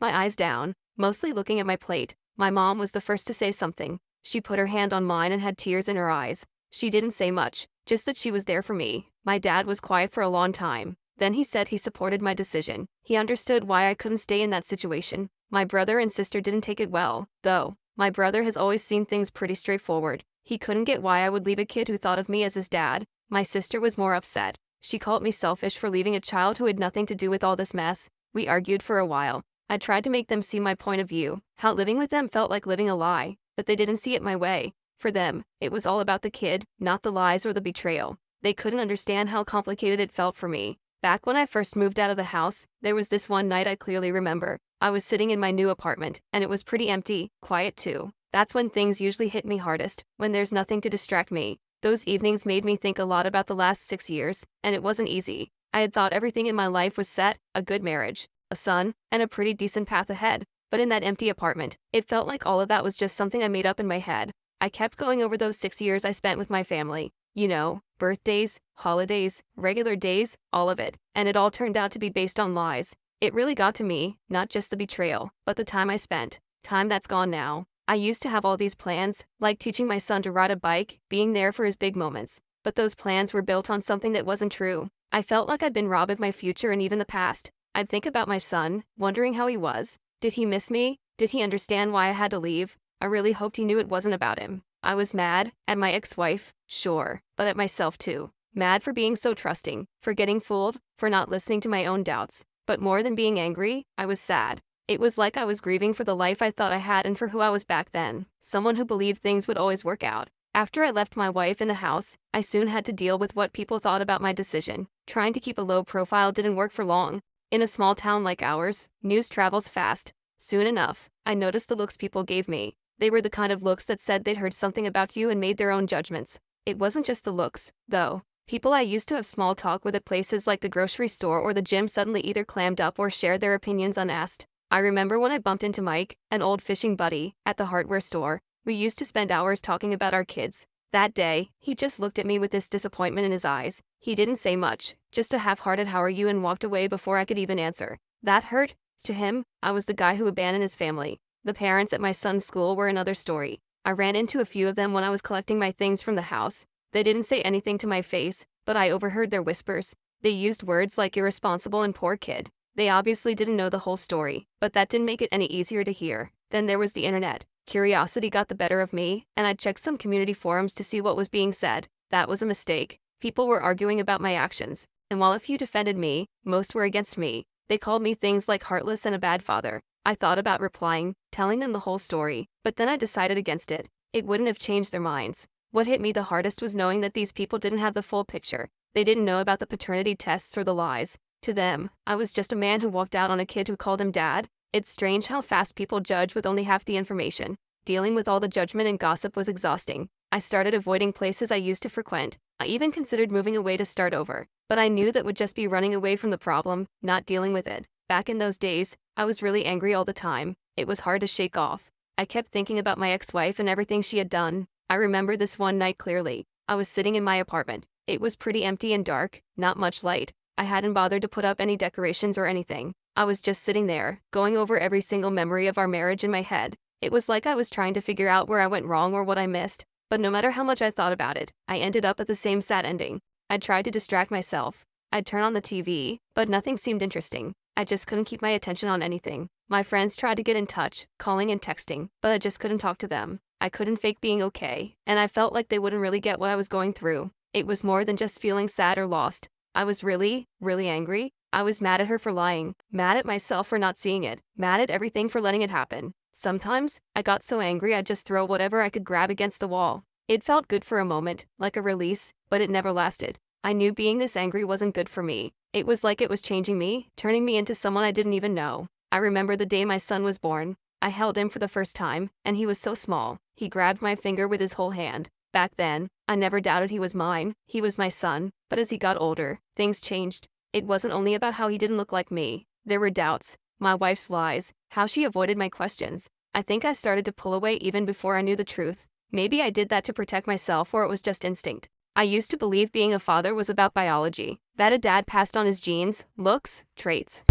my eyes down, mostly looking at my plate. My mom was the first to say something. She put her hand on mine and had tears in her eyes. She didn't say much, just that she was there for me. My dad was quiet for a long time. Then he said he supported my decision. He understood why I couldn't stay in that situation. My brother and sister didn't take it well, though. My brother has always seen things pretty straightforward. He couldn't get why I would leave a kid who thought of me as his dad. My sister was more upset. She called me selfish for leaving a child who had nothing to do with all this mess. We argued for a while. I tried to make them see my point of view, how living with them felt like living a lie, but they didn't see it my way. For them, it was all about the kid, not the lies or the betrayal. They couldn't understand how complicated it felt for me. Back when I first moved out of the house, there was this one night I clearly remember. I was sitting in my new apartment, and it was pretty empty, quiet too. That's when things usually hit me hardest, when there's nothing to distract me. Those evenings made me think a lot about the last 6 years, and it wasn't easy. I had thought everything in my life was set, a good marriage, a son, and a pretty decent path ahead. But in that empty apartment, it felt like all of that was just something I made up in my head. I kept going over those 6 years I spent with my family. You know, birthdays, holidays, regular days, all of it. And it all turned out to be based on lies. It really got to me, not just the betrayal, but the time I spent. Time that's gone now. I used to have all these plans, like teaching my son to ride a bike, being there for his big moments. But those plans were built on something that wasn't true. I felt like I'd been robbed of my future and even the past. I'd think about my son, wondering how he was. Did he miss me? Did he understand why I had to leave? I really hoped he knew it wasn't about him. I was mad at my ex-wife, sure, but at myself too. Mad for being so trusting, for getting fooled, for not listening to my own doubts. But more than being angry, I was sad. It was like I was grieving for the life I thought I had and for who I was back then, someone who believed things would always work out. After I left my wife in the house, I soon had to deal with what people thought about my decision. Trying to keep a low profile didn't work for long. In a small town like ours, news travels fast. Soon enough, I noticed the looks people gave me. They were the kind of looks that said they'd heard something about you and made their own judgments. It wasn't just the looks, though. People I used to have small talk with at places like the grocery store or the gym suddenly either clammed up or shared their opinions unasked. I remember when I bumped into Mike, an old fishing buddy, at the hardware store. We used to spend hours talking about our kids. That day, he just looked at me with this disappointment in his eyes. He didn't say much, just a half-hearted "how are you?" and walked away before I could even answer. That hurt. To him, I was the guy who abandoned his family. The parents at my son's school were another story. I ran into a few of them when I was collecting my things from the house. They didn't say anything to my face, but I overheard their whispers. They used words like irresponsible and poor kid. They obviously didn't know the whole story, but that didn't make it any easier to hear. Then there was the internet. Curiosity got the better of me, and I checked some community forums to see what was being said. That was a mistake. People were arguing about my actions, and while a few defended me, most were against me. They called me things like heartless and a bad father. I thought about replying, telling them the whole story, but then I decided against it. It wouldn't have changed their minds. What hit me the hardest was knowing that these people didn't have the full picture. They didn't know about the paternity tests or the lies. To them, I was just a man who walked out on a kid who called him dad. It's strange how fast people judge with only half the information. Dealing with all the judgment and gossip was exhausting. I started avoiding places I used to frequent. I even considered moving away to start over. But I knew that would just be running away from the problem, not dealing with it. Back in those days, I was really angry all the time. It was hard to shake off. I kept thinking about my ex-wife and everything she had done. I remember this one night clearly. I was sitting in my apartment. It was pretty empty and dark, not much light. I hadn't bothered to put up any decorations or anything. I was just sitting there, going over every single memory of our marriage in my head. It was like I was trying to figure out where I went wrong or what I missed. But no matter how much I thought about it, I ended up at the same sad ending. I'd tried to distract myself. I'd turn on the TV, but nothing seemed interesting. I just couldn't keep my attention on anything. My friends tried to get in touch, calling and texting, but I just couldn't talk to them. I couldn't fake being okay, and I felt like they wouldn't really get what I was going through. It was more than just feeling sad or lost. I was really, really angry. I was mad at her for lying, mad at myself for not seeing it, mad at everything for letting it happen. Sometimes, I got so angry I'd just throw whatever I could grab against the wall. It felt good for a moment, like a release, but it never lasted. I knew being this angry wasn't good for me. It was like it was changing me, turning me into someone I didn't even know. I remember the day my son was born. I held him for the first time, and he was so small. He grabbed my finger with his whole hand. Back then, I never doubted he was mine. He was my son. But as he got older, things changed. It wasn't only about how he didn't look like me. There were doubts, my wife's lies, how she avoided my questions. I think I started to pull away even before I knew the truth. Maybe I did that to protect myself, or it was just instinct. I used to believe being a father was about biology, that a dad passed on his genes, looks, traits.